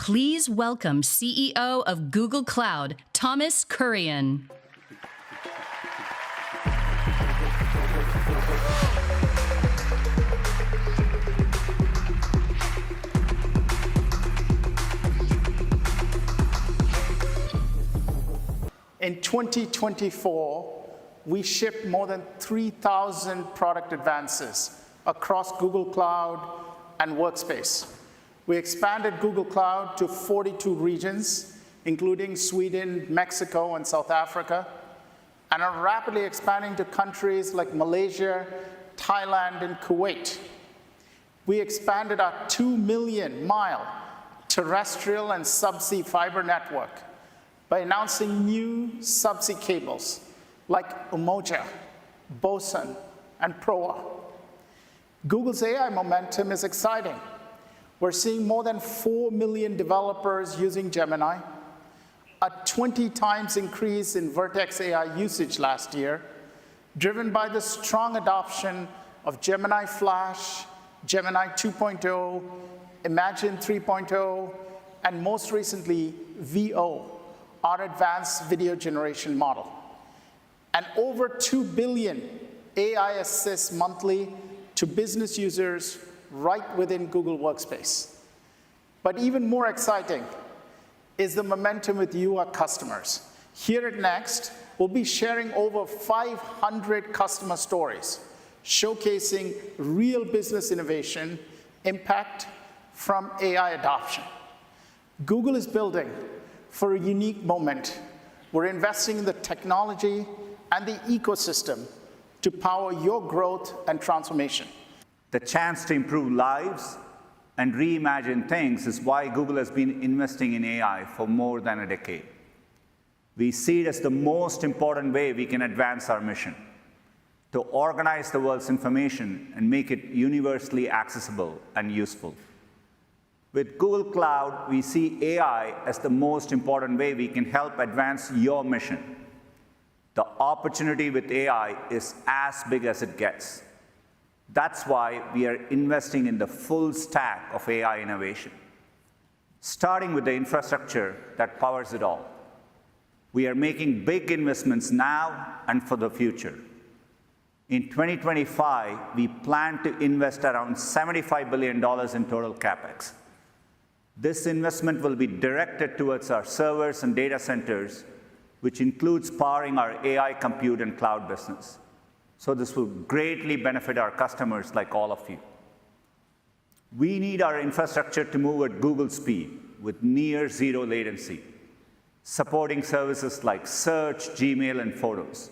Please welcome CEO of Google Cloud, Thomas Kurian. In 2024, we shipped more than 3,000 product advances across Google Cloud and Workspace. We expanded Google Cloud to 42 regions, including Sweden, Mexico, and South Africa, and are rapidly expanding to countries like Malaysia, Thailand, and Kuwait. We expanded our 2 million-mile terrestrial and subsea fiber network by announcing new subsea cables like Umoja, Bosun, and Proa. Google's AI momentum is exciting. We're seeing more than 4 million developers using Gemini, a 20 times increase in Vertex AI usage last year, driven by the strong adoption of Gemini Flash, Gemini 2.0, Imagine 3.0, and most recently, VO, our advanced video generation model. And over 2 billion AI assists monthly to business users right within Google Workspace. But even more exciting is the momentum with you, our customers. Here at Next, we'll be sharing over 500 customer stories, showcasing real business innovation, impact from AI adoption. Google is building for a unique moment. We're investing in the technology and the ecosystem to power your growth and transformation. The chance to improve lives and reimagine things is why Google has been investing in AI for more than a decade. We see it as the most important way we can advance our mission, to organize the world's information and make it universally accessible and useful. With Google Cloud, we see AI as the most important way we can help advance your mission. The opportunity with AI is as big as it gets. That's why we are investing in the full stack of AI innovation, starting with the infrastructure that powers it all. We are making big investments now and for the future. In 2025, we plan to invest around $75 billion in total CapEx. This investment will be directed towards our servers and data centers, which includes powering our AI compute and cloud business. So this will greatly benefit our customers like all of you. We need our infrastructure to move at Google speed with near zero latency, supporting services like Search, Gmail, and Photos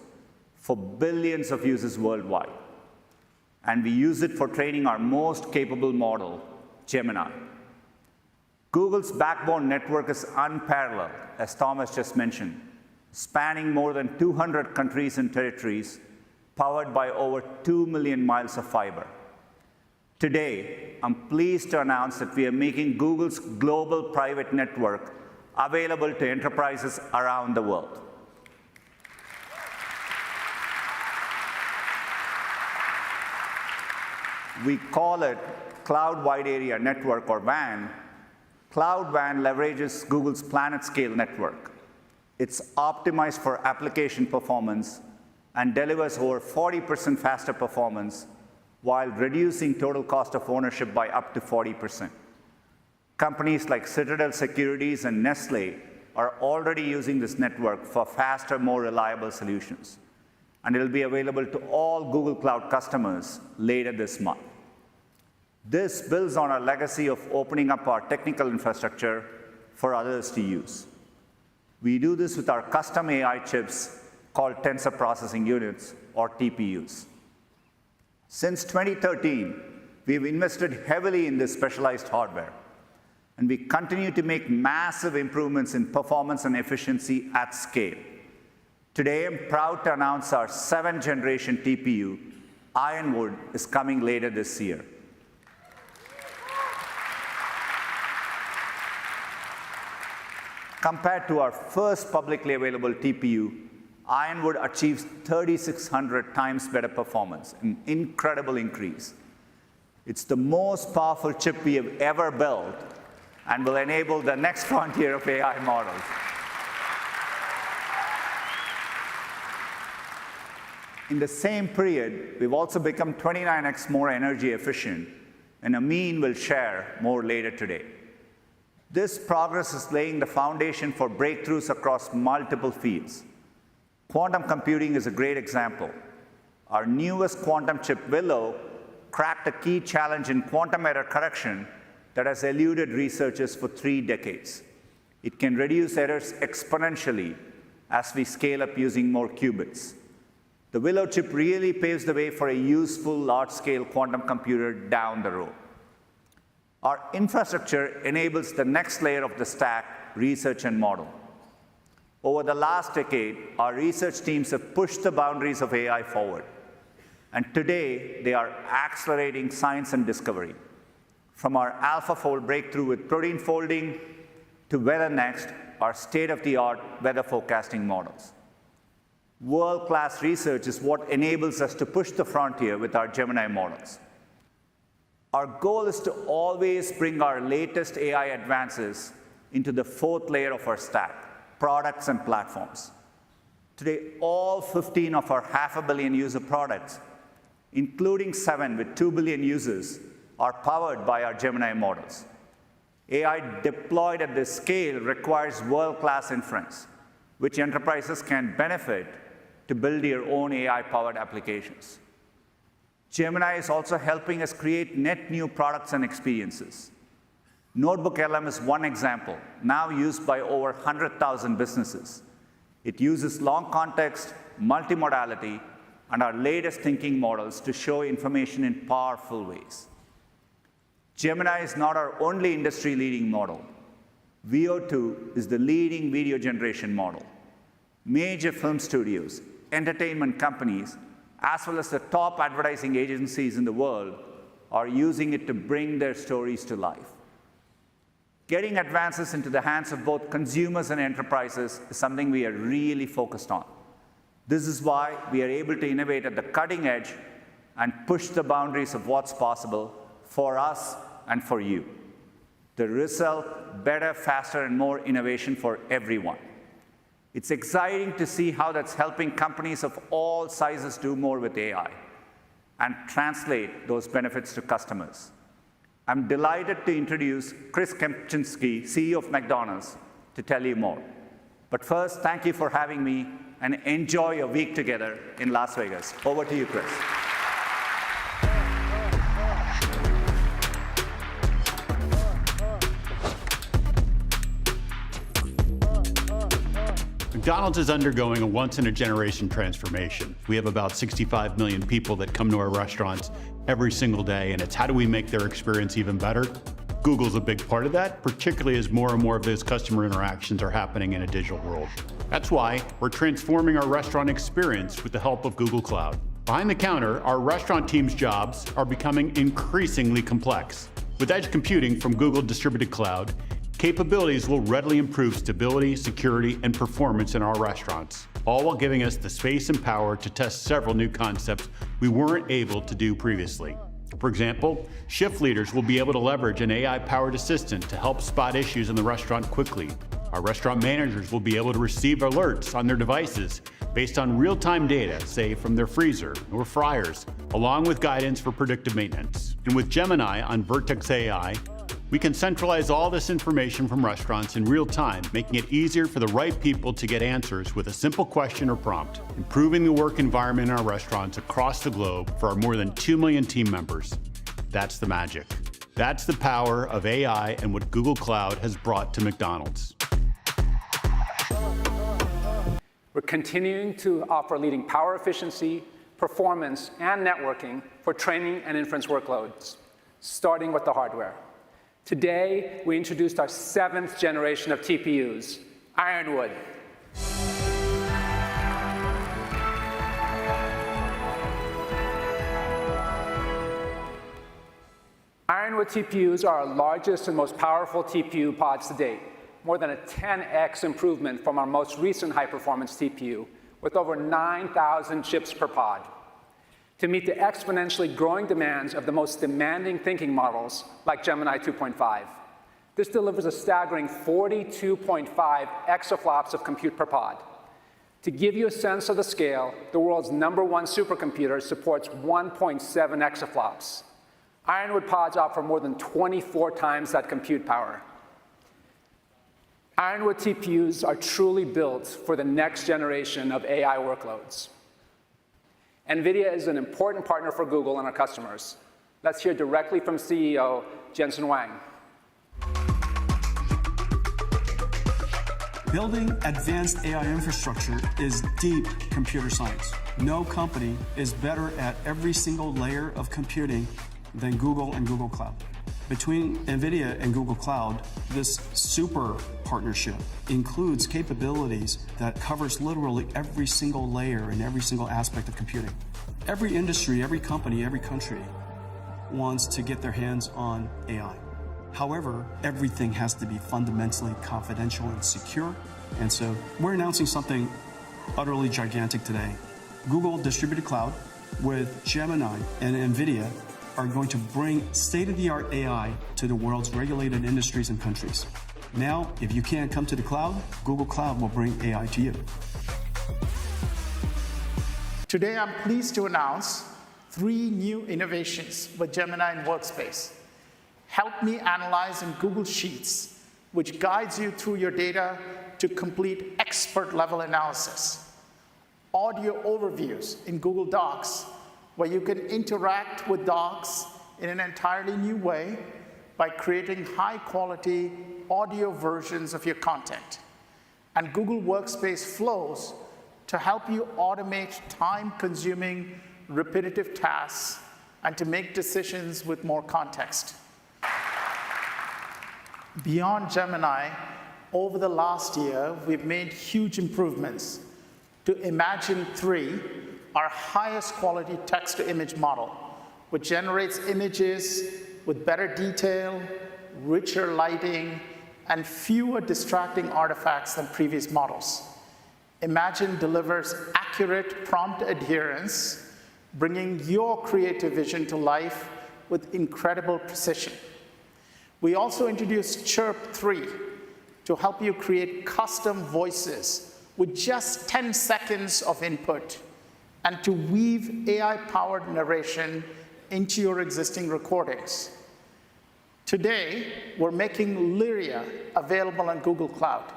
for billions of users worldwide. And we use it for training our most capable model, Gemini. Google's backbone network is unparalleled, as Thomas just mentioned, spanning more than 200 countries and territories, powered by over 2 million miles of fiber. Today, I'm pleased to announce that we are making Google's global private network available to enterprises around the world. We call it Cloud Wide Area Network, or WAN. Cloud WAN leverages Google's planet-scale network. It's optimized for application performance and delivers over 40% faster performance while reducing total cost of ownership by up to 40%. Companies like Citadel Securities and Nestlé are already using this network for faster, more reliable solutions. And it'll be available to all Google Cloud customers later this month. This builds on our legacy of opening up our technical infrastructure for others to use. We do this with our custom AI chips called Tensor Processing Units, or TPUs. Since 2013, we've invested heavily in this specialized hardware, and we continue to make massive improvements in performance and efficiency at scale. Today, I'm proud to announce our 7th generation TPU, Ironwood, is coming later this year. Compared to our first publicly available TPU, Ironwood achieves 3,600 times better performance, an incredible increase. It's the most powerful chip we have ever built, and will enable the next frontier of AI models. In the same period, we've also become 29x more energy efficient, and Amin will share more later today. This progress is laying the foundation for breakthroughs across multiple fields. Quantum computing is a great example. Our newest quantum chip, Willow, cracked a key challenge in quantum error correction that has eluded researchers for 3 decades. It can reduce errors exponentially as we scale up using more qubits. The Willow chip really paves the way for a useful large-scale quantum computer down the road. Our infrastructure enables the next layer of the stack, research and model. Over the last decade, our research teams have pushed the boundaries of AI forward. And today, they are accelerating science and discovery. From our AlphaFold breakthrough with protein folding to WeatherNext, our state-of-the-art weather forecasting models. World-class research is what enables us to push the frontier with our Gemini models. Our goal is to always bring our latest AI advances into the 4th layer of our stack, products and platforms. Today, all 15 of our 500 million user products, including 7 with 2 billion users, are powered by our Gemini models. AI deployed at this scale requires world-class inference, which enterprises can benefit to build your own AI-powered applications. Gemini is also helping us create net new products and experiences. Notebook LM is one example, now used by over 100,000 businesses. It uses long context, multimodality, and our latest thinking models to show information in powerful ways. Gemini is not our only industry-leading model. VO2 is the leading video generation model. Major film studios, entertainment companies, as well as the top advertising agencies in the world are using it to bring their stories to life. Getting advances into the hands of both consumers and enterprises is something we are really focused on. This is why we are able to innovate at the cutting edge and push the boundaries of what's possible for us and for you. The result, better, faster, and more innovation for everyone. It's exciting to see how that's helping companies of all sizes do more with AI and translate those benefits to customers. I'm delighted to introduce Chris Kempczinski, CEO of McDonald's, to tell you more. But first, thank you for having me, and enjoy your week together in Las Vegas. Over to you, Chris. McDonald's is undergoing a once-in-a-generation transformation. We have about 65 million people that come to our restaurants every single day, and it's how do we make their experience even better? Google's a big part of that, particularly as more and more of those customer interactions are happening in a digital world. That's why we're transforming our restaurant experience with the help of Google Cloud. Behind the counter, our restaurant team's jobs are becoming increasingly complex. With edge computing from Google Distributed Cloud, capabilities will readily improve stability, security, and performance in our restaurants, all while giving us the space and power to test several new concepts we weren't able to do previously. For example, shift leaders will be able to leverage an AI-powered assistant to help spot issues in the restaurant quickly. Our restaurant managers will be able to receive alerts on their devices based on real-time data, say from their freezer or fryers, along with guidance for predictive maintenance. And with Gemini on Vertex AI, we can centralize all this information from restaurants in real time, making it easier for the right people to get answers with a simple question or prompt, improving the work environment in our restaurants across the globe for our more than 2 million team members. That's the magic. That's the power of AI and what Google Cloud has brought to McDonald's. We're continuing to offer leading power efficiency, performance, and networking for training and inference workloads, starting with the hardware. Today, we introduced our 7th generation of TPUs, Ironwood. Ironwood TPUs are our largest and most powerful TPU pods to date, more than a 10x improvement from our most recent high-performance TPU, with over 9,000 chips per pod. To meet the exponentially growing demands of the most demanding thinking models, like Gemini 2.5. This delivers a staggering 42.5 exaflops of compute per pod. To give you a sense of the scale, the world's #1 supercomputer supports 1.7 exaflops. Ironwood pods offer more than 24 times that compute power. Ironwood TPUs are truly built for the next generation of AI workloads. NVIDIA is an important partner for Google and our customers. Let's hear directly from CEO Jensen Huang. Building advanced AI infrastructure is deep computer science. No company is better at every single layer of computing than Google and Google Cloud. Between NVIDIA and Google Cloud, this super partnership includes capabilities that covers literally every single layer and every single aspect of computing. Every industry, every company, every country wants to get their hands on AI. However, everything has to be fundamentally confidential and secure. And so we're announcing something utterly gigantic today. Google Distributed Cloud with Gemini and NVIDIA are going to bring state-of-the-art AI to the world's regulated industries and countries. Now, if you can't come to the cloud, Google Cloud will bring AI to you. Today, I'm pleased to announce 3 new innovations with Gemini and Workspace. Help me analyze in Google Sheets, which guides you through your data to complete expert-level analysis. Audio overviews in Google Docs, where you can interact with docs in an entirely new way by creating high-quality audio versions of your content. And Google Workspace flows to help you automate time-consuming, repetitive tasks and to make decisions with more context. Beyond Gemini, over the last year, we've made huge improvements to Imagen 3, our highest quality text-to-image model, which generates images with better detail, richer lighting, and fewer distracting artifacts than previous models. Imagen delivers accurate prompt adherence, bringing your creative vision to life with incredible precision. We also introduced Chirp 3 to help you create custom voices with just 10 seconds of input and to weave AI-powered narration into your existing recordings. Today, we're making Lyria available on Google Cloud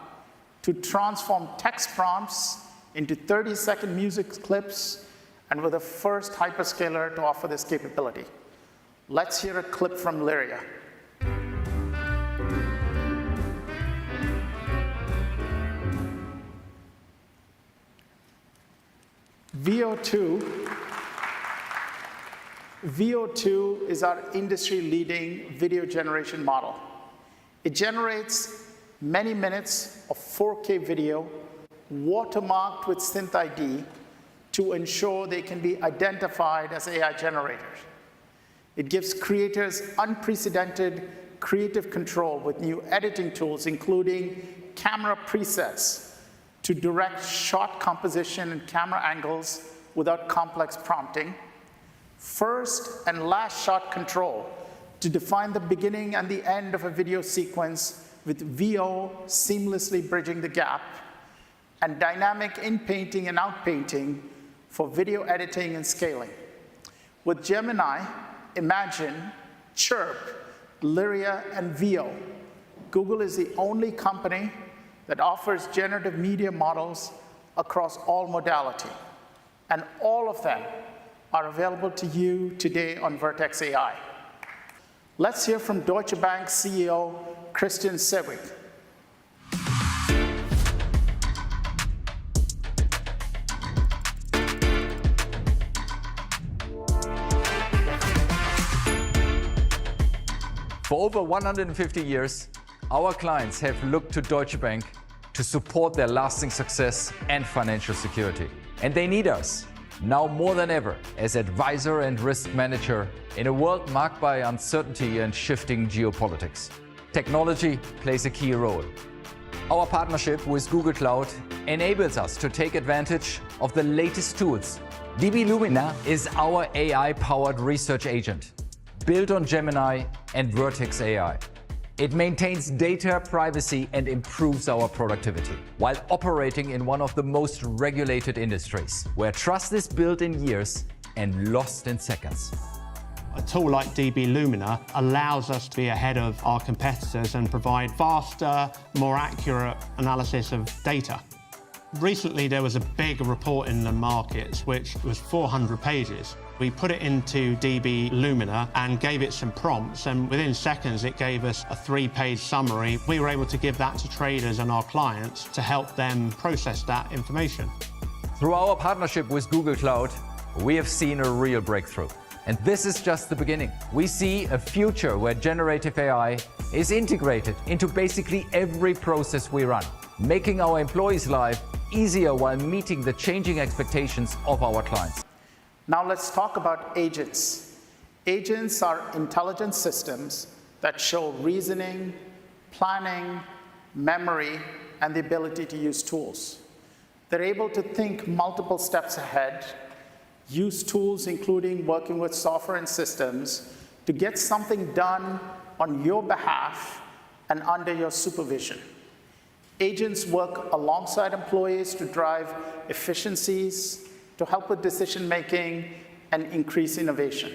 to transform text prompts into 30-second music clips, and we're the first hyperscaler to offer this capability. Let's hear a clip from Lyria. VO2 is our industry-leading video generation model. It generates many minutes of 4K video, watermarked with Synth ID, to ensure they can be identified as AI generators. It gives creators unprecedented creative control with new editing tools, including camera presets, to direct shot composition and camera angles without complex prompting. First and last shot control to define the beginning and the end of a video sequence with VO seamlessly bridging the gap, and dynamic in-painting and out-painting for video editing and scaling. With Gemini, Imagen, Chirp, Lyria, and VO, Google is the only company that offers generative media models across all modality. And all of them are available to you today on Vertex AI. Let's hear from Deutsche Bank CEO Christian Sewig. For over 150 years, our clients have looked to Deutsche Bank to support their lasting success and financial security. And they need us, now more than ever, as advisor and risk manager in a world marked by uncertainty and shifting geopolitics. Technology plays a key role. Our partnership with Google Cloud enables us to take advantage of the latest tools. DB Lumina is our AI-powered research agent, built on Gemini and Vertex AI. It maintains data privacy and improves our productivity, while operating in one of the most regulated industries, where trust is built in years and lost in seconds. A tool like DB Lumina allows us to be ahead of our competitors and provide faster, more accurate analysis of data. Recently, there was a big report in the markets, which was 400 pages. We put it into DB Lumina and gave it some prompts, and within seconds, it gave us a 3-page summary. We were able to give that to traders and our clients to help them process that information. Through our partnership with Google Cloud, we have seen a real breakthrough. And this is just the beginning. We see a future where generative AI is integrated into basically every process we run, making our employees' life easier while meeting the changing expectations of our clients. Now let's talk about agents. Agents are intelligent systems that show reasoning, planning, memory, and the ability to use tools. They're able to think multiple steps ahead, use tools including working with software and systems to get something done on your behalf and under your supervision. Agents work alongside employees to drive efficiencies, to help with decision-making, and increase innovation.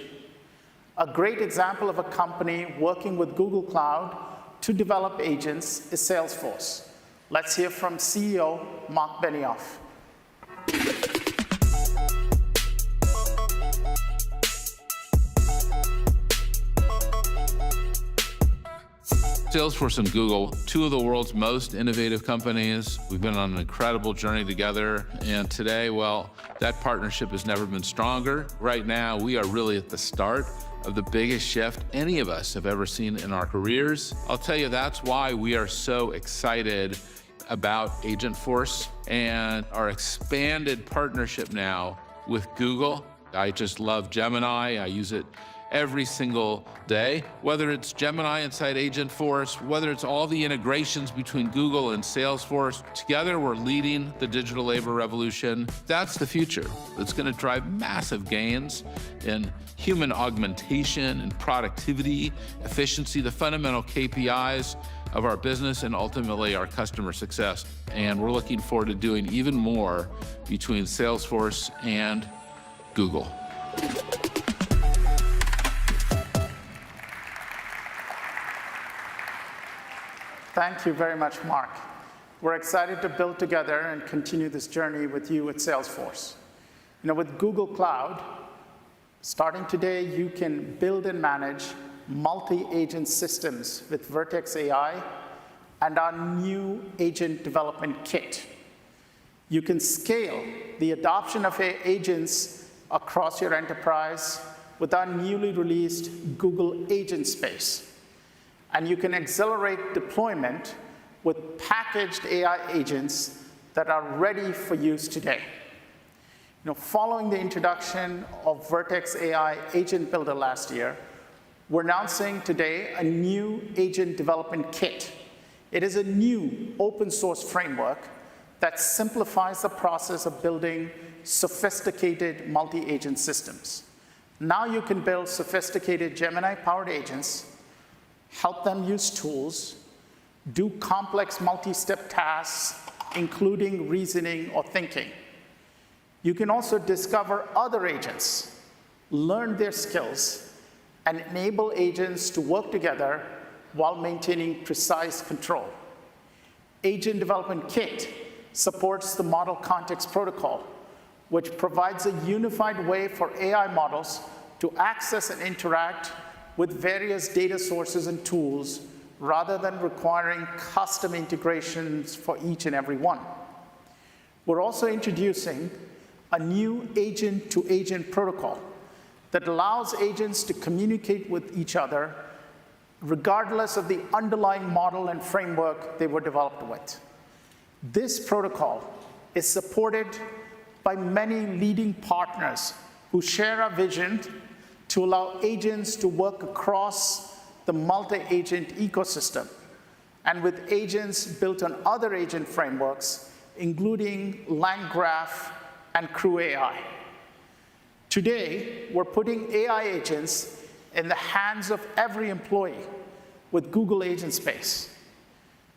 A great example of a company working with Google Cloud to develop agents is Salesforce. Let's hear from CEO Mark Benioff. Salesforce and Google, two of the world's most innovative companies. We've been on an incredible journey together, and today, well, that partnership has never been stronger. Right now, we are really at the start of the biggest shift any of us have ever seen in our careers. I'll tell you, that's why we are so excited about Agentforce and our expanded partnership now with Google. I just love Gemini. I use it every single day, whether it's Gemini inside Agentforce, whether it's all the integrations between Google and Salesforce. Together, we're leading the digital labor revolution. That's the future. It's going to drive massive gains in human augmentation and productivity, efficiency, the fundamental KPIs of our business, and ultimately our customer success. And we're looking forward to doing even more between Salesforce and Google. Thank you very much, Mark. We're excited to build together and continue this journey with you at Salesforce. With Google Cloud, starting today, you can build and manage multi-agent systems with Vertex AI and our new agent development kit. You can scale the adoption of agents across your enterprise with our newly released Google Agent Space. And you can accelerate deployment with packaged AI agents that are ready for use today. Following the introduction of Vertex AI Agent Builder last year, we're announcing today a new agent development kit. It is a new open source framework that simplifies the process of building sophisticated multi-agent systems. Now you can build sophisticated Gemini-powered agents, help them use tools, do complex multi-step tasks, including reasoning or thinking. You can also discover other agents, learn their skills, and enable agents to work together while maintaining precise control. Agent Development Kit supports the Model Context Protocol, which provides a unified way for AI models to access and interact with various data sources and tools rather than requiring custom integrations for each and every one. We're also introducing a new agent-to-agent protocol that allows agents to communicate with each other regardless of the underlying model and framework they were developed with. This protocol is supported by many leading partners who share our vision to allow agents to work across the multi-agent ecosystem, and with agents built on other agent frameworks, including LangGraph and Crew AI. Today, we're putting AI agents in the hands of every employee with Google Agent Space.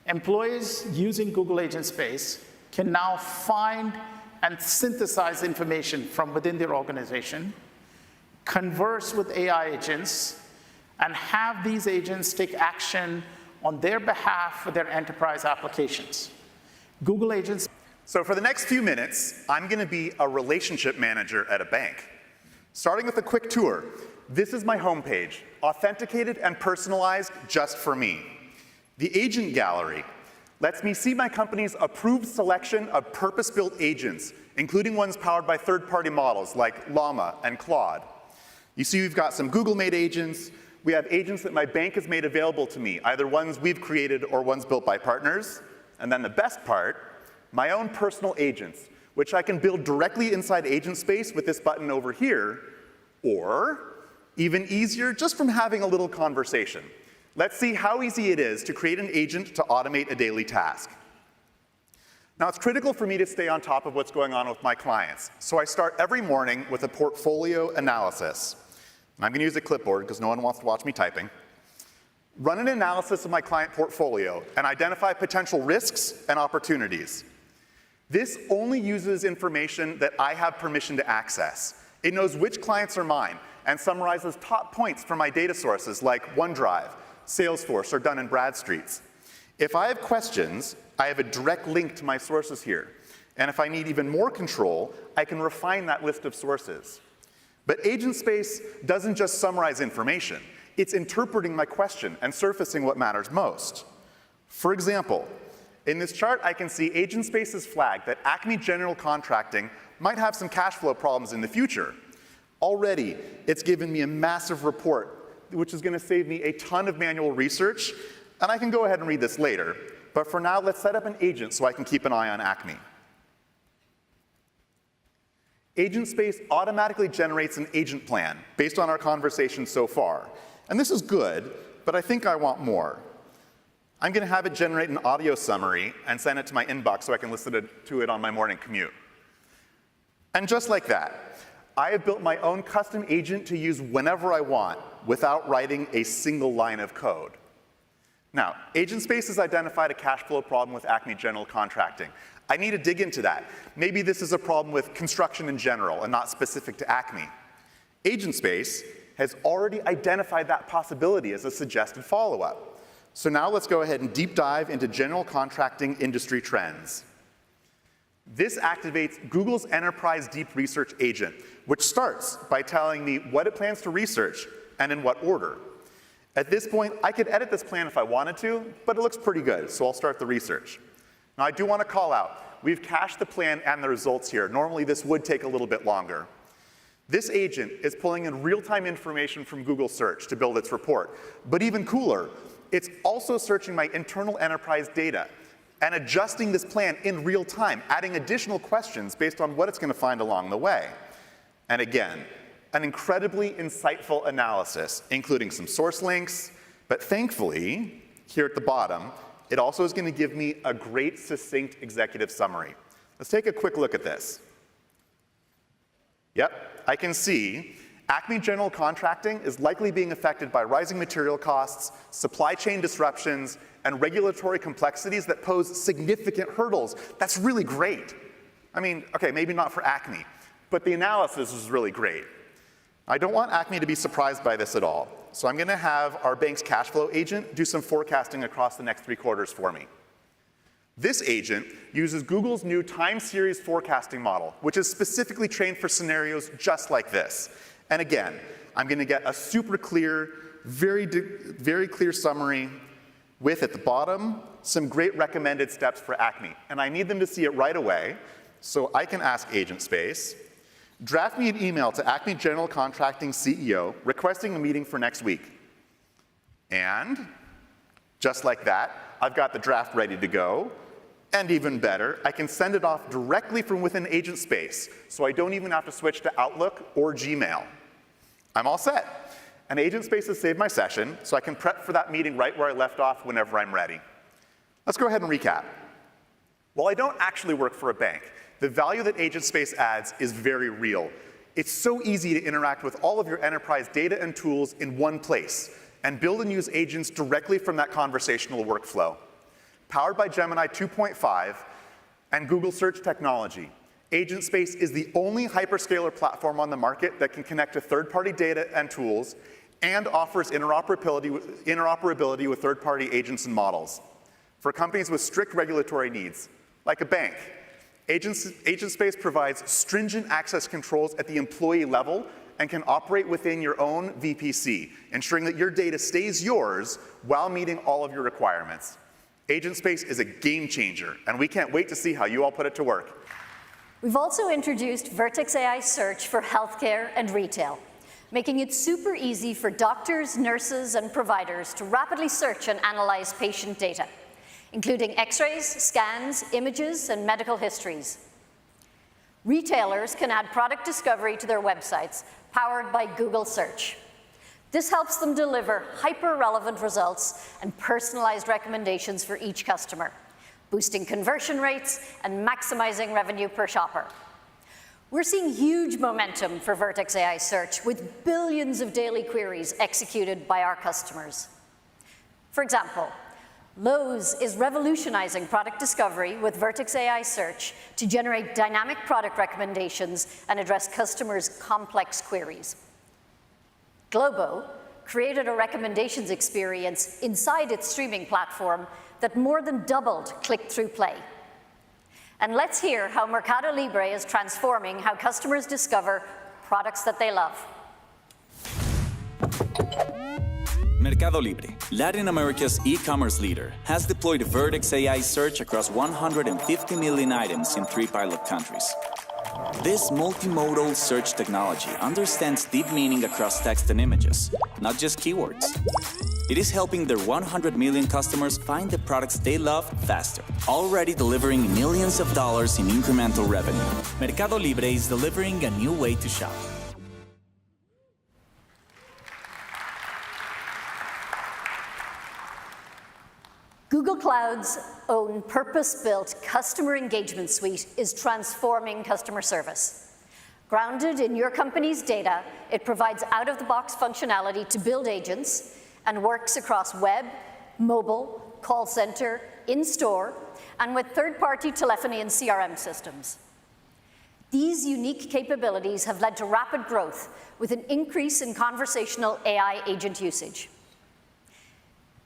Employees using Google Agent Space can now find and synthesize information from within their organization, converse with AI agents, and have these agents take action on their behalf for their enterprise applications. Google Agents. So for the next few minutes, I'm going to be a relationship manager at a bank. Starting with a quick tour, this is my homepage, authenticated and personalized just for me. The agent gallery lets me see my company's approved selection of purpose-built agents, including ones powered by third-party models like Llama and Claude. You see we've got some Google-made agents. We have agents that my bank has made available to me, either ones we've created or ones built by partners. And then the best part, my own personal agents, which I can build directly inside Agent Space with this button over here, or even easier, just from having a little conversation. Let's see how easy it is to create an agent to automate a daily task. Now, it's critical for me to stay on top of what's going on with my clients, so I start every morning with a portfolio analysis. I'm going to use a clipboard because no one wants to watch me typing. Run an analysis of my client portfolio and identify potential risks and opportunities. This only uses information that I have permission to access. It knows which clients are mine and summarizes top points from my data sources like OneDrive, Salesforce, or Dun & Bradstreet's. If I have questions, I have a direct link to my sources here. And if I need even more control, I can refine that list of sources. But Agent Space doesn't just summarize information. It's interpreting my question and surfacing what matters most. For example, in this chart, I can see Agent Space's flag that Acme General Contracting might have some cash flow problems in the future. Already, it's given me a massive report, which is going to save me a ton of manual research, and I can go ahead and read this later. But for now, let's set up an agent so I can keep an eye on Acme. Agent Space automatically generates an agent plan based on our conversation so far. And this is good, but I think I want more. I'm going to have it generate an audio summary and send it to my inbox so I can listen to it on my morning commute. And just like that, I have built my own custom agent to use whenever I want without writing a single line of code. Now, Agent Space has identified a cash flow problem with Acme General Contracting. I need to dig into that. Maybe this is a problem with construction in general and not specific to Acme. Agent Space has already identified that possibility as a suggested follow-up. So now let's go ahead and deep dive into general contracting industry trends. This activates Google's Enterprise Deep Research Agent, which starts by telling me what it plans to research and in what order. At this point, I could edit this plan if I wanted to, but it looks pretty good, so I'll start the research. Now, I do want to call out, we've cached the plan and the results here. Normally, this would take a little bit longer. This agent is pulling in real-time information from Google Search to build its report. But even cooler, it's also searching my internal enterprise data and adjusting this plan in real time, adding additional questions based on what it's going to find along the way. And again, an incredibly insightful analysis, including some source links, but thankfully, here at the bottom, it also is going to give me a great, succinct executive summary. Let's take a quick look at this. Yep, I can see Acme General Contracting is likely being affected by rising material costs, supply chain disruptions, and regulatory complexities that pose significant hurdles. That's really great. I mean, okay, maybe not for Acme, but the analysis is really great. I don't want Acme to be surprised by this at all, so I'm going to have our bank's cash flow agent do some forecasting across the next 3 quarters for me. This agent uses Google's new time series forecasting model, which is specifically trained for scenarios just like this. And again, I'm going to get a super clear, very clear summary with, at the bottom, some great recommended steps for Acme. And I need them to see it right away, so I can ask Agent Space, draft me an email to Acme General Contracting CEO requesting a meeting for next week. And just like that, I've got the draft ready to go. And even better, I can send it off directly from within Agent Space, so I don't even have to switch to Outlook or Gmail. I'm all set. And Agent Space has saved my session, so I can prep for that meeting right where I left off whenever I'm ready. Let's go ahead and recap. While I don't actually work for a bank, the value that Agent Space adds is very real. It's so easy to interact with all of your enterprise data and tools in one place. and build and use agents directly from that conversational workflow. Powered by Gemini 2.5 and Google Search technology, Agent Space is the only hyperscaler platform on the market that can connect to third-party data and tools and offers interoperability with third-party agents and models. For companies with strict regulatory needs, like a bank, Agent Space provides stringent access controls at the employee level and can operate within your own VPC, ensuring that your data stays yours while meeting all of your requirements. Agent Space is a game changer, and we can't wait to see how you all put it to work. We've also introduced Vertex AI Search for healthcare and retail, making it super easy for doctors, nurses, and providers to rapidly search and analyze patient data, including x-rays, scans, images, and medical histories. Retailers can add product discovery to their websites, powered by Google Search. This helps them deliver hyper-relevant results and personalized recommendations for each customer, boosting conversion rates and maximizing revenue per shopper. We're seeing huge momentum for Vertex AI Search, with billions of daily queries executed by our customers. For example, Lowe's is revolutionizing product discovery with Vertex AI Search to generate dynamic product recommendations and address customers' complex queries. Globo created a recommendations experience inside its streaming platform that more than doubled click-through play. And let's hear how Mercado Libre is transforming how customers discover products that they love. Mercado Libre, Latin America's e-commerce leader, has deployed Vertex AI Search across 150 million items in 3 pilot countries. This multimodal search technology understands deep meaning across text and images, not just keywords. It is helping their 100 million customers find the products they love faster, already delivering millions of dollars in incremental revenue. Mercado Libre is delivering a new way to shop. Google Cloud's own purpose-built customer engagement suite is transforming customer service. Grounded in your company's data, it provides out-of-the-box functionality to build agents and works across web, mobile, call center, in-store, and with third-party telephony and CRM systems. These unique capabilities have led to rapid growth with an increase in conversational AI agent usage.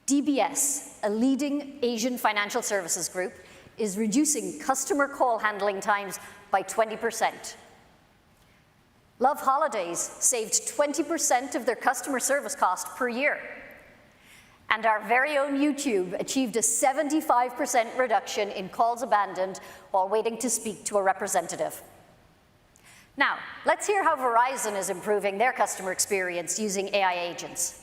DBS, a leading Asian financial services group, is reducing customer call handling times by 20%. Love Holidays saved 20% of their customer service cost per year. And our very own YouTube achieved a 75% reduction in calls abandoned while waiting to speak to a representative. Now, let's hear how Verizon is improving their customer experience using AI agents.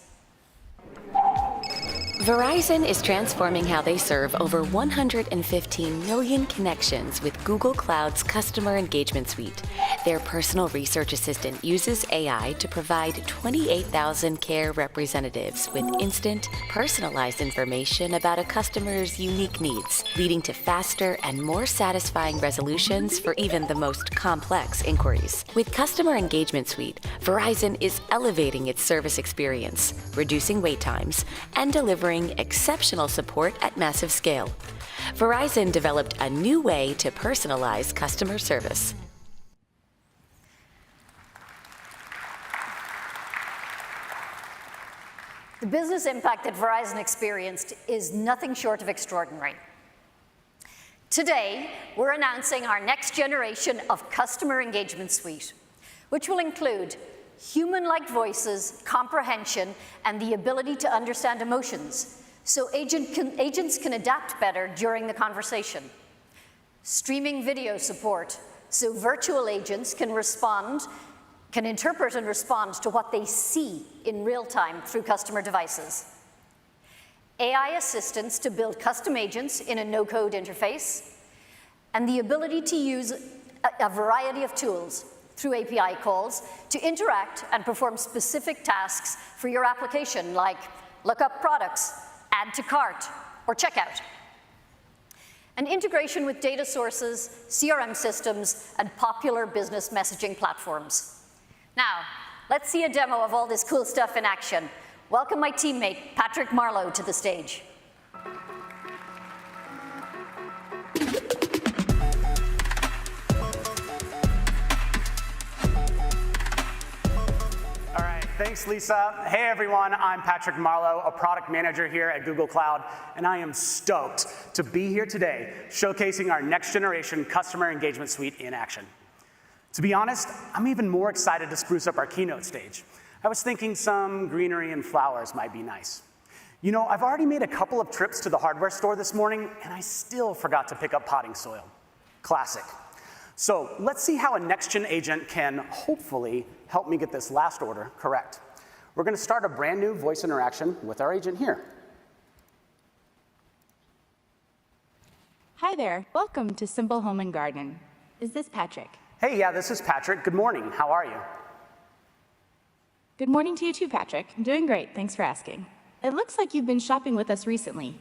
Verizon is transforming how they serve over 115 million connections with Google Cloud's Customer Engagement Suite. Their personal research assistant uses AI to provide 28,000 care representatives with instant, personalized information about a customer's unique needs, leading to faster and more satisfying resolutions for even the most complex inquiries. With Customer Engagement Suite, Verizon is elevating its service experience, reducing wait times, and delivering exceptional support at massive scale. Verizon developed a new way to personalize customer service. The business impact that Verizon experienced is nothing short of extraordinary. Today, we're announcing our next generation of Customer Engagement Suite, which will include human-like voices, comprehension, and the ability to understand emotions, so agents can adapt better during the conversation. Streaming video support, so virtual agents can interpret and respond to what they see in real time through customer devices. AI assistants to build custom agents in a no-code interface, and the ability to use a variety of tools through API calls to interact and perform specific tasks for your application, like look up products, add to cart, or checkout. And integration with data sources, CRM systems, and popular business messaging platforms. Now, let's see a demo of all this cool stuff in action. welcome my teammate, Patrick Marlowe, to the stage. All right, thanks, Lisa. Hey, everyone, I'm Patrick Marlowe, a product manager here at Google Cloud, and I am stoked to be here today showcasing our next generation customer engagement suite in action. To be honest, I'm even more excited to spruce up our keynote stage. I was thinking some greenery and flowers might be nice. You know, I've already made a couple of trips to the hardware store this morning, and I still forgot to pick up potting soil. Classic. So let's see how a next-gen agent can hopefully help me get this last order correct. We're going to start a brand new voice interaction with our agent here. Hi there. Welcome to Simple Home and Garden. Is this Patrick? Hey, yeah, this is Patrick. Good morning. How are you? Good morning to you too, Patrick. I'm doing great. Thanks for asking. It looks like you've been shopping with us recently.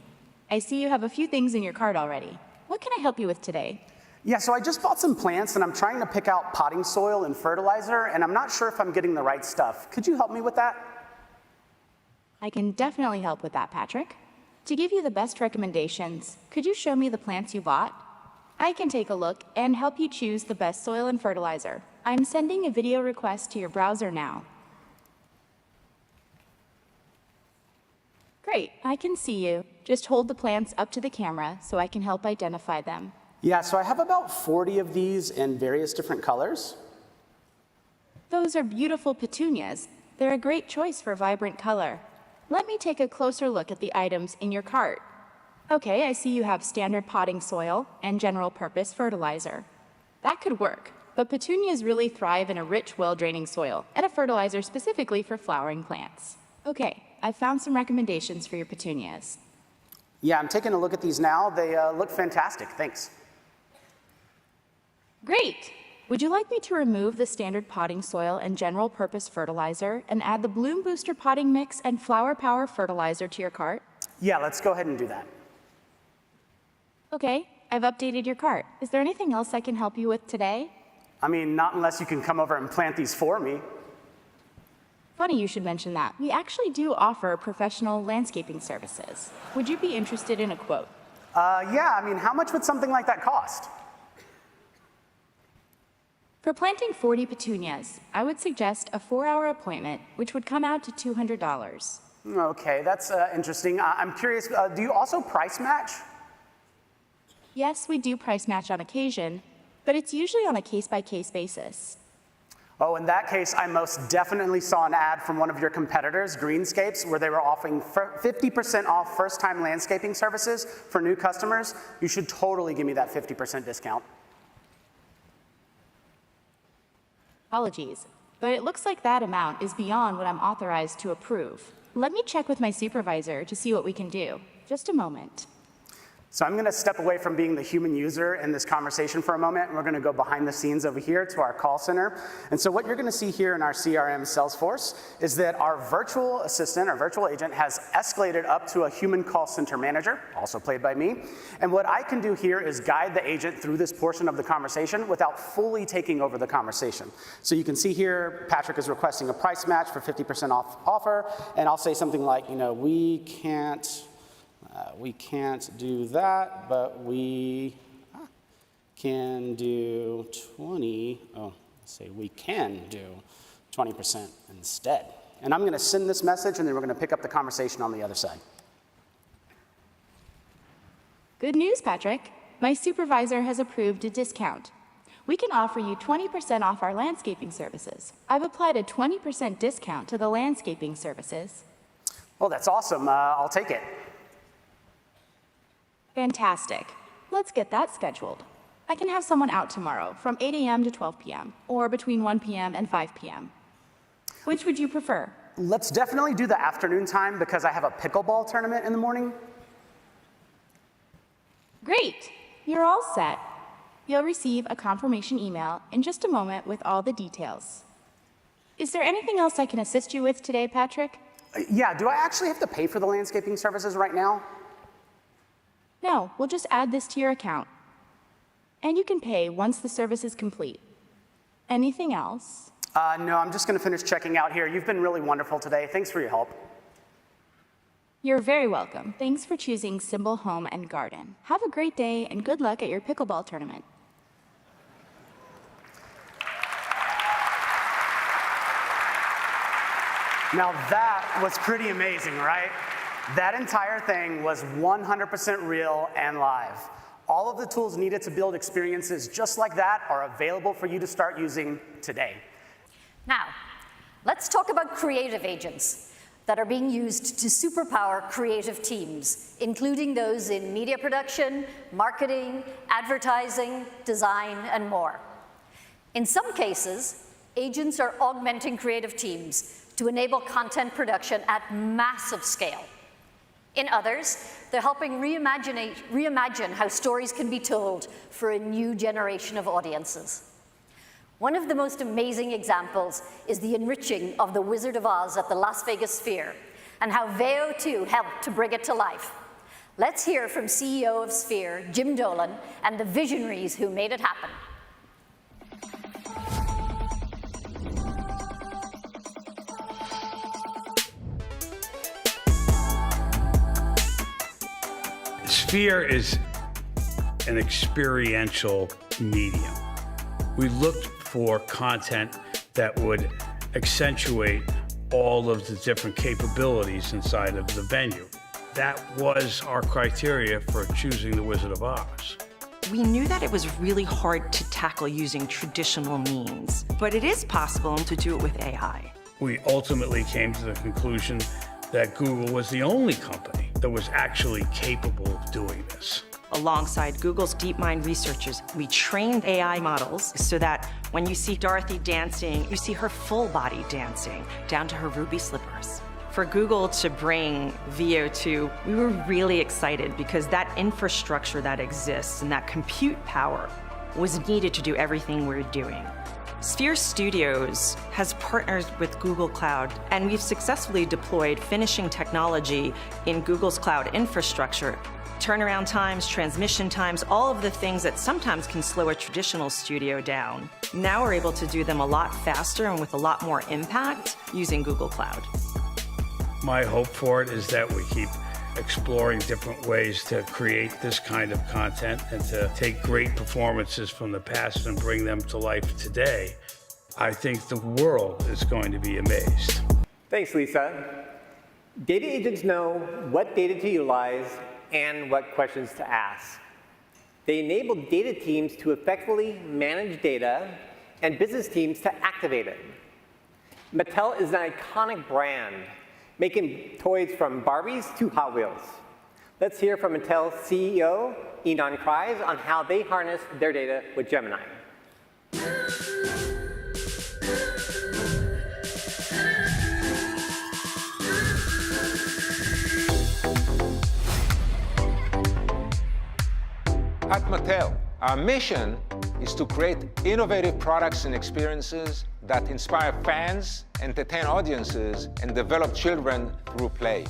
I see you have a few things in your cart already. What can I help you with today? Yeah, so I just bought some plants, and I'm trying to pick out potting soil and fertilizer, and I'm not sure if I'm getting the right stuff. Could you help me with that? I can definitely help with that, Patrick. To give you the best recommendations, could you show me the plants you bought? I can take a look and help you choose the best soil and fertilizer. I'm sending a video request to your browser now. Great, I can see you. Just hold the plants up to the camera so I can help identify them. Yeah, so I have about 40 of these in various different colors. Those are beautiful petunias. They're a great choice for vibrant color. Let me take a closer look at the items in your cart. Okay, I see you have standard potting soil and general purpose fertilizer. That could work, but petunias really thrive in a rich, well-draining soil and a fertilizer specifically for flowering plants. Okay, I found some recommendations for your petunias. Yeah, I'm taking a look at these now. They look fantastic. Thanks. Great! Would you like me to remove the standard potting soil and general purpose fertilizer and add the Bloom Booster potting mix and Flower Power fertilizer to your cart? Yeah, let's go ahead and do that. Okay, I've updated your cart. Is there anything else I can help you with today? I mean, not unless you can come over and plant these for me. Funny you should mention that. We actually do offer professional landscaping services. Would you be interested in a quote? Yeah, I mean, how much would something like that cost? For planting 40 petunias, I would suggest a 4-hour appointment, which would come out to $200. Okay, that's interesting. I'm curious, do you also price match? Yes, we do price match on occasion, but it's usually on a case-by-case basis. Oh, in that case, I most definitely saw an ad from one of your competitors, Greenscapes, where they were offering 50% off first-time landscaping services for new customers. You should totally give me that 50% discount. Apologies, but it looks like that amount is beyond what I'm authorized to approve. Let me check with my supervisor to see what we can do. Just a moment. So I'm going to step away from being the human user in this conversation for a moment, and we're going to go behind the scenes over here to our call center. And so what you're going to see here in our CRM Salesforce is that our virtual assistant, our virtual agent, has escalated up to a human call center manager, also played by me. And what I can do here is guide the agent through this portion of the conversation without fully taking over the conversation. So you can see here, Patrick is requesting a price match for 50% off offer, and I'll say something like, you know, we can't do that, but we can do 20, let's say we can do 20% instead. And I'm going to send this message, and then we're going to pick up the conversation on the other side. Good news, Patrick. My supervisor has approved a discount. We can offer you 20% off our landscaping services. I've applied a 20% discount to the landscaping services. Oh, that's awesome. I'll take it. Fantastic. Let's get that scheduled. I can have someone out tomorrow from 8 a.m. to 12 p.m. or between 1 p.m. and 5 p.m. Which would you prefer? Let's definitely do the afternoon time because I have a pickleball tournament in the morning. Great. You're all set. You'll receive a confirmation email in just a moment with all the details. Is there anything else I can assist you with today, Patrick? Yeah, do I actually have to pay for the landscaping services right now? No, we'll just add this to your account. And you can pay once the service is complete. Anything else? No, I'm just going to finish checking out here. You've been really wonderful today. Thanks for your help. You're very welcome. Thanks for choosing Symbol Home and Garden. Have a great day and good luck at your pickleball tournament. Now that was pretty amazing, right? That entire thing was 100% real and live. All of the tools needed to build experiences just like that are available for you to start using today. Now, let's talk about creative agents that are being used to superpower creative teams, including those in media production, marketing, advertising, design, and more. In some cases, agents are augmenting creative teams to enable content production at massive scale. In others, they're helping reimagine how stories can be told for a new generation of audiences. One of the most amazing examples is the enriching of The Wizard of Oz at the Las Vegas Sphere, and how Veo 2 helped to bring it to life. Let's hear from CEO of Sphere, Jim Dolan, and the visionaries who made it happen. Sphere is an experiential medium. We looked for content that would accentuate all of the different capabilities inside of the venue. That was our criteria for choosing The Wizard of Oz. We knew that it was really hard to tackle using traditional means, but it is possible to do it with AI. We ultimately came to the conclusion that Google was the only company that was actually capable of doing this. Alongside Google's DeepMind researchers, we trained AI models so that when you see Dorothy dancing, you see her full body dancing, down to her ruby slippers. For Google to bring Veo 2, we were really excited because that infrastructure that exists and that compute power was needed to do everything we're doing. Sphere Studios has partnered with Google Cloud, and we've successfully deployed finishing technology in Google's cloud infrastructure. Turnaround times, transmission times, all of the things that sometimes can slow a traditional studio down. Now we're able to do them a lot faster and with a lot more impact using Google Cloud. My hope for it is that we keep exploring different ways to create this kind of content and to take great performances from the past and bring them to life today. I think the world is going to be amazed. Thanks, Lisa. Data agents know what data to utilize and what questions to ask. They enable data teams to effectively manage data and business teams to activate it. Mattel is an iconic brand, making toys from Barbies to Hot Wheels. Let's hear from Mattel's CEO, Ynon Kreiz, on how they harness their data with Gemini. At Mattel, our mission is to create innovative products and experiences that inspire fans, entertain audiences, and develop children through play.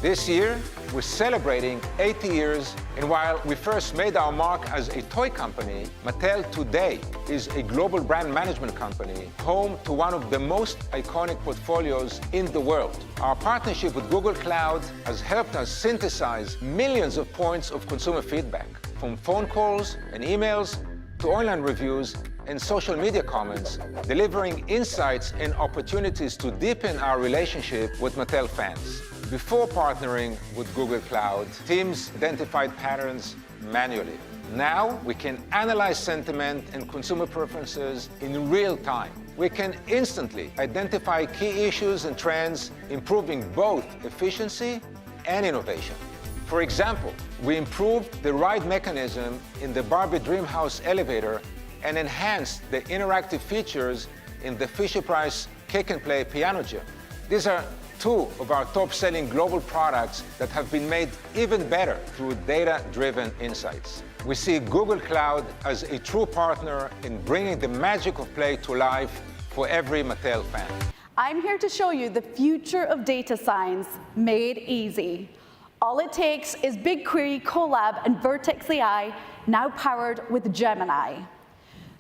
This year, we're celebrating 80 years, and while we first made our mark as a toy company, Mattel today is a global brand management company, home to one of the most iconic portfolios in the world. Our partnership with Google Cloud has helped us synthesize millions of points of consumer feedback, from phone calls and emails to online reviews and social media comments, delivering insights and opportunities to deepen our relationship with Mattel fans. Before partnering with Google Cloud, teams identified patterns manually. Now we can analyze sentiment and consumer preferences in real time. We can instantly identify key issues and trends, improving both efficiency and innovation. For example, we improved the ride mechanism in the Barbie Dreamhouse elevator and enhanced the interactive features in the Fisher-Price Kick and Play piano gym. These are two of our top-selling global products that have been made even better through data-driven insights. We see Google Cloud as a true partner in bringing the magic of play to life for every Mattel fan. I'm here to show you the future of data science made easy. All it takes is BigQuery, Colab, and Vertex AI, now powered with Gemini.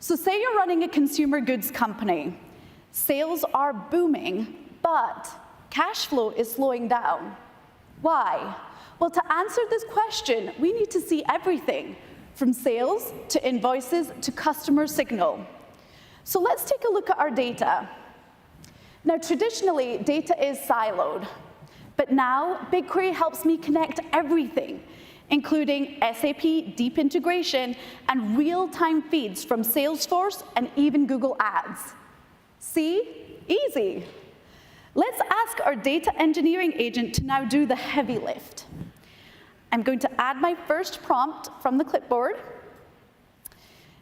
So say you're running a consumer goods company. Sales are booming, but cash flow is slowing down. Why? Well, to answer this question, we need to see everything, from sales to invoices to customer signal. So let's take a look at our data. Now, traditionally, data is siloed, but now BigQuery helps me connect everything, including SAP deep integration and real-time feeds from Salesforce and even Google Ads. See? Easy. Let's ask our data engineering agent to now do the heavy lift. I'm going to add my first prompt from the clipboard.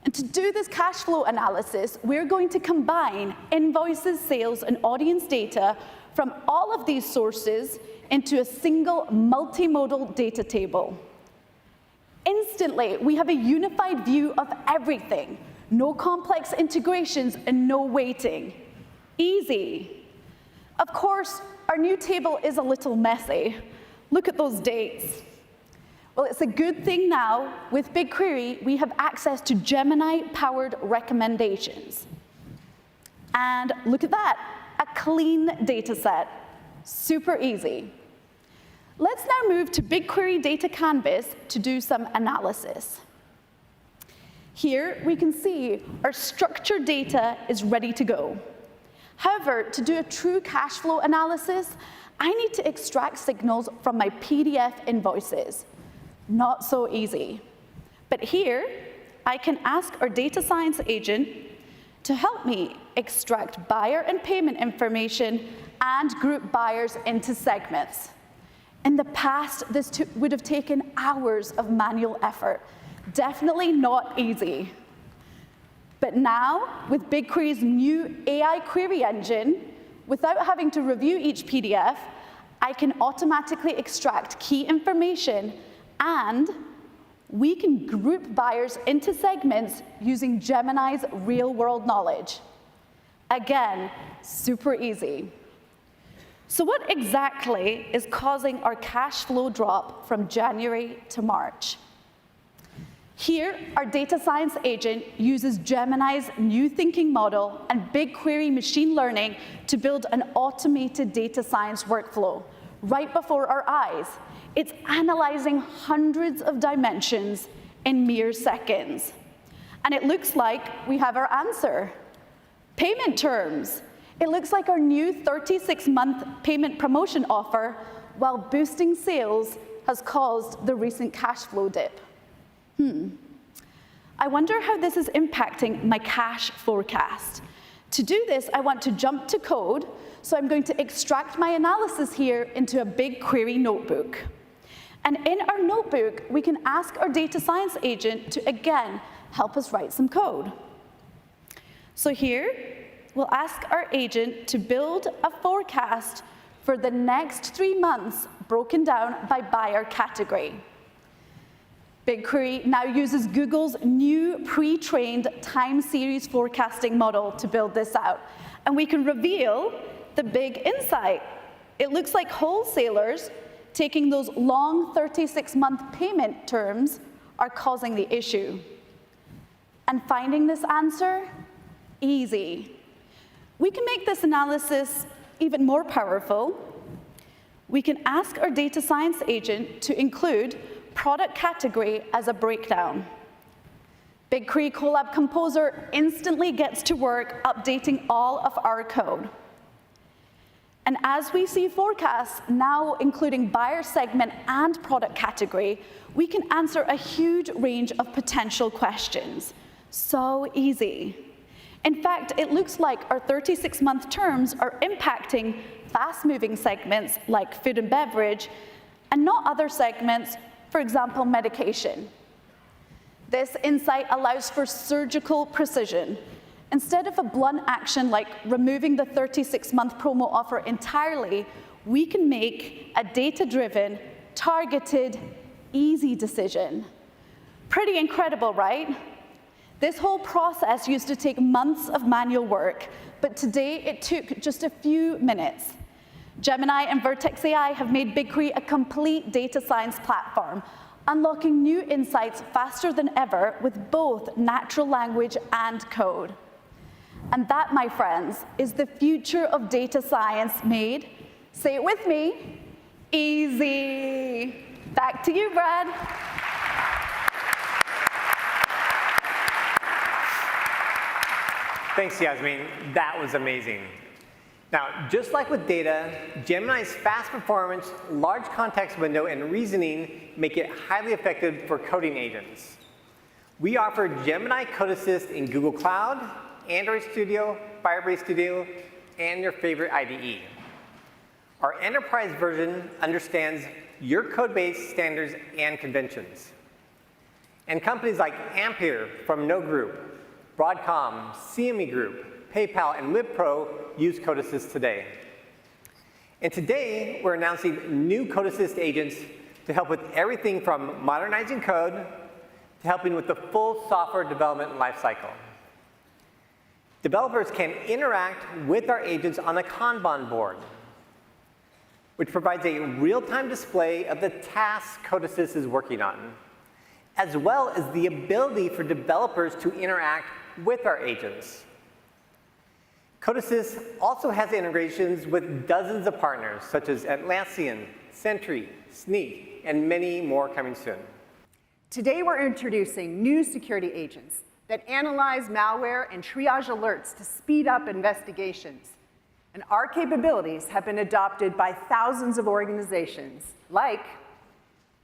And to do this cash flow analysis, we're going to combine invoices, sales, and audience data from all of these sources into a single multimodal data table. Instantly, we have a unified view of everything. No complex integrations and no waiting. Easy. Of course, our new table is a little messy. Look at those dates. Well, it's a good thing now, with BigQuery, we have access to Gemini-powered recommendations. And look at that, a clean data set. Super easy. Let's now move to BigQuery Data Canvas to do some analysis. Here, we can see our structured data is ready to go. However, to do a true cash flow analysis, I need to extract signals from my PDF invoices. Not so easy. But here, I can ask our data science agent to help me extract buyer and payment information and group buyers into segments. In the past, this would have taken hours of manual effort. Definitely not easy. But now, with BigQuery's new AI query engine, without having to review each PDF, I can automatically extract key information, and we can group buyers into segments using Gemini's real-world knowledge. Again, super easy. So what exactly is causing our cash flow drop from January to March? Here, our data science agent uses Gemini's new thinking model and BigQuery machine learning to build an automated data science workflow right before our eyes. It's analyzing hundreds of dimensions in mere seconds. And it looks like we have our answer. Payment terms. It looks like our new 36-month payment promotion offer, while boosting sales, has caused the recent cash flow dip. I wonder how this is impacting my cash forecast. To do this, I want to jump to code, so I'm going to extract my analysis here into a BigQuery notebook. And in our notebook, we can ask our data science agent to, again, help us write some code. So here, we'll ask our agent to build a forecast for the next 3 months, broken down by buyer category. BigQuery now uses Google's new pre-trained time series forecasting model to build this out. And we can reveal the big insight. It looks like wholesalers taking those long 36-month payment terms are causing the issue. And finding this answer? Easy. We can make this analysis even more powerful. We can ask our data science agent to include product category as a breakdown. BigQuery Colab Composer instantly gets to work updating all of our code. And as we see forecasts now including buyer segment and product category, we can answer a huge range of potential questions. So easy. In fact, it looks like our 36-month terms are impacting fast-moving segments like food and beverage, and not other segments, for example, medication. This insight allows for surgical precision. Instead of a blunt action like removing the 36-month promo offer entirely, we can make a data-driven, targeted, easy decision. Pretty incredible, right? This whole process used to take months of manual work, but today it took just a few minutes. Gemini and Vertex AI have made BigQuery a complete data science platform, unlocking new insights faster than ever with both natural language and code. And that, my friends, is the future of data science made, say it with me, Easy. Back to you, Brad. Thanks, Yasmin. That was amazing. Now, just like with data, Gemini's fast performance, large context window, and reasoning make it highly effective for coding agents. We offer Gemini Code Assist in Google Cloud, Android Studio, Firebase Studio, and your favorite IDE. Our enterprise version understands your code base standards and conventions. And companies like Ampere from No Group, Broadcom, CME Group, PayPal, and Wipro use Code Assist today. And today, we're announcing new Code Assist agents to help with everything from modernizing code to helping with the full software development lifecycle. Developers can interact with our agents on a Kanban board, which provides a real-time display of the tasks Code Assist is working on, as well as the ability for developers to interact with our agents. Code Assist also has integrations with dozens of partners, such as Atlassian, Sentry, Sneak, and many more coming soon. Today, we're introducing new security agents that analyze malware and triage alerts to speed up investigations. And our capabilities have been adopted by thousands of organizations, like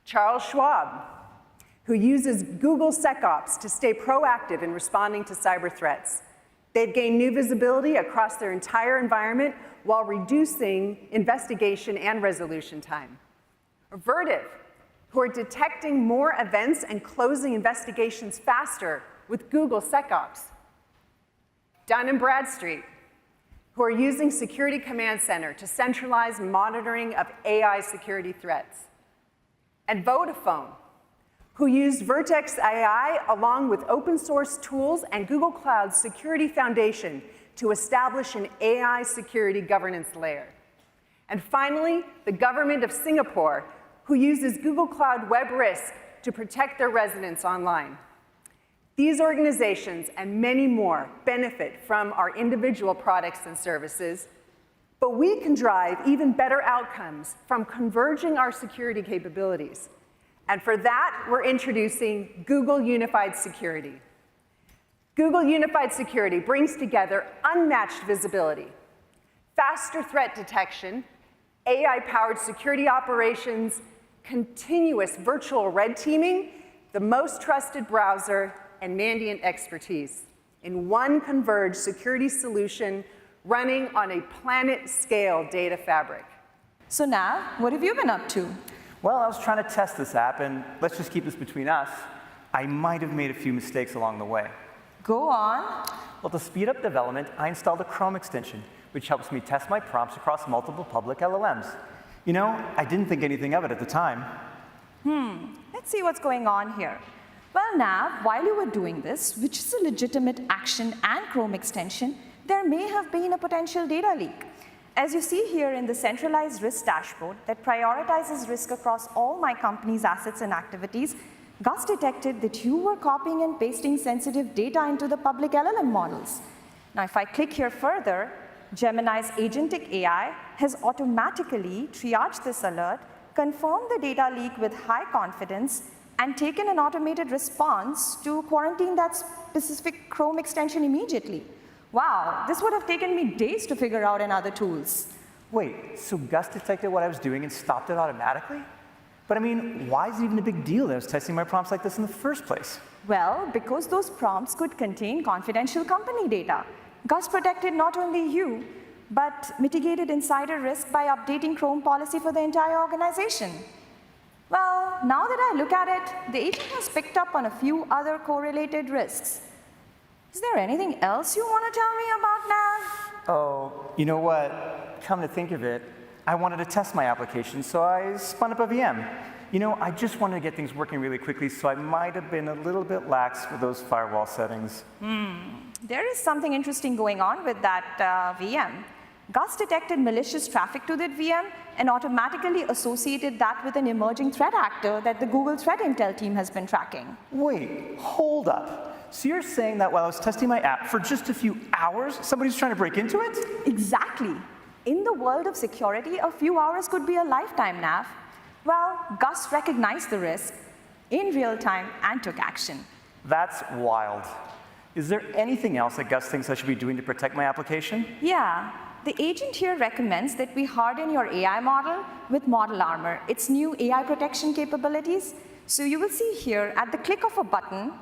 Charles Schwab, who uses Google SecOps to stay proactive in responding to cyber threats. They've gained new visibility across their entire environment while reducing investigation and resolution time. Or Vertiv, who are detecting more events and closing investigations faster with Google SecOps. Dun & Bradstreet, who are using Security Command Center to centralize monitoring of AI security threats. And Vodafone, who used Vertex AI along with open source tools and Google Cloud's Security Foundation to establish an AI security governance layer. And finally, the government of Singapore, who uses Google Cloud Web Risk to protect their residents online. These organizations and many more benefit from our individual products and services, but we can drive even better outcomes from converging our security capabilities. And for that, we're introducing Google Unified Security. Google Unified Security brings together unmatched visibility, faster threat detection, AI-powered security operations, continuous virtual red teaming, the most trusted browser, and Mandiant expertise in one converged security solution running on a planet-scale data fabric. So Nav, what have you been up to? Well, I was trying to test this app, and let's just keep this between us. I might have made a few mistakes along the way. Go on. Well, to speed up development, I installed a Chrome extension, which helps me test my prompts across multiple public LLMs. You know, I didn't think anything of it at the time. Let's see what's going on here. Well, Nav, while you were doing this, which is a legitimate action and Chrome extension, there may have been a potential data leak. As you see here in the centralized risk dashboard that prioritizes risk across all my company's assets and activities, Gus detected that you were copying and pasting sensitive data into the public LLM models. Now, if I click here further, Gemini's agentic AI has automatically triaged this alert, confirmed the data leak with high confidence, and taken an automated response to quarantine that specific Chrome extension immediately. Wow, this would have taken me days to figure out in other tools. Wait, so Gus detected what I was doing and stopped it automatically? But I mean, why is it even a big deal that I was testing my prompts like this in the first place? Well, because those prompts could contain confidential company data. Gus protected not only you, but mitigated insider risk by updating Chrome policy for the entire organization. Well, now that I look at it, the agent has picked up on a few other correlated risks. Is there anything else you want to tell me about, Nav? Oh, you know what? Come to think of it, I wanted to test my application, so I spun up a VM. You know, I just wanted to get things working really quickly, so I might have been a little bit lax with those firewall settings. There is something interesting going on with that VM. Gus detected malicious traffic to that VM and automatically associated that with an emerging threat actor that the Google Threat Intel team has been tracking. Wait, hold up. So you're saying that while I was testing my app for just a few hours, somebody's trying to break into it? Exactly. In the world of security, a few hours could be a lifetime, Nav. Well, Gus recognized the risk in real time and took action. That's wild. Is there anything else that Gus thinks I should be doing to protect my application? Yeah. The agent here recommends that we harden your AI model with Model Armor, its new AI protection capabilities. So you will see here, at the click of a button,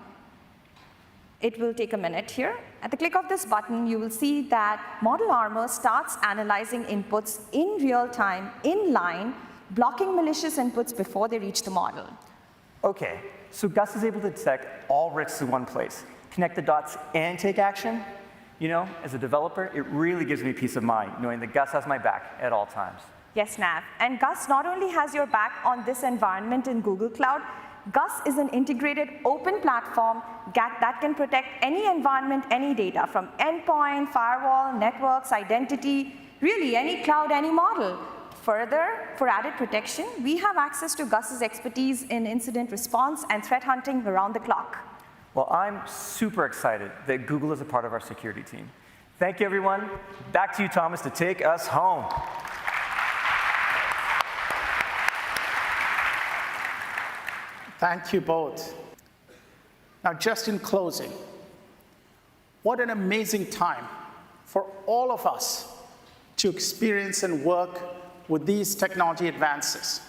it will take a minute here. At the click of this button, you will see that Model Armor starts analyzing inputs in real time, in line, blocking malicious inputs before they reach the model. Okay, so Gus is able to detect all risks in one place, connect the dots and take action. You know, as a developer, it really gives me peace of mind knowing that Gus has my back at all times. Yes, Nav. And Gus not only has your back on this environment in Google Cloud, Gus is an integrated open platform that can protect any environment, any data, from endpoint, firewall, networks, identity, really any cloud, any model. Further, for added protection, we have access to Gus's expertise in incident response and threat hunting around the clock. Well, I'm super excited that Google is a part of our security team. Thank you, everyone. Back to you, Thomas, to take us home. Thank you both. Now, just in closing, what an amazing time for all of us to experience and work with these technology advances.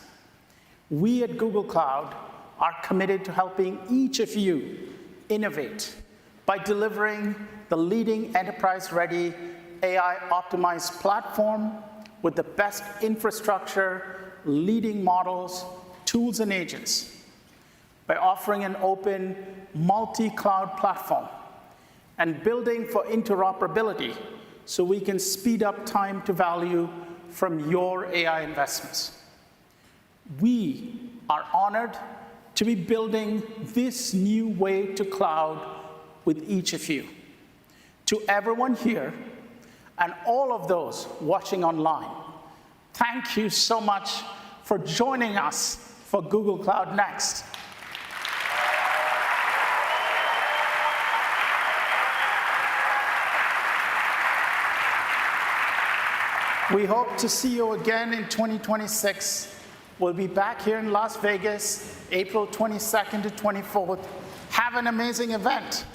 We at Google Cloud are committed to helping each of you innovate by delivering the leading enterprise-ready AI-optimized platform with the best infrastructure, leading models, tools, and agents, by offering an open multi-cloud platform and building for interoperability so we can speed up time to value from your AI investments. We are honored to be building this new way to cloud with each of you. To everyone here and all of those watching online, thank you so much for joining us for Google Cloud Next. We hope to see you again in 2026. We'll be back here in Las Vegas, April 22nd to 24th. Have an amazing event.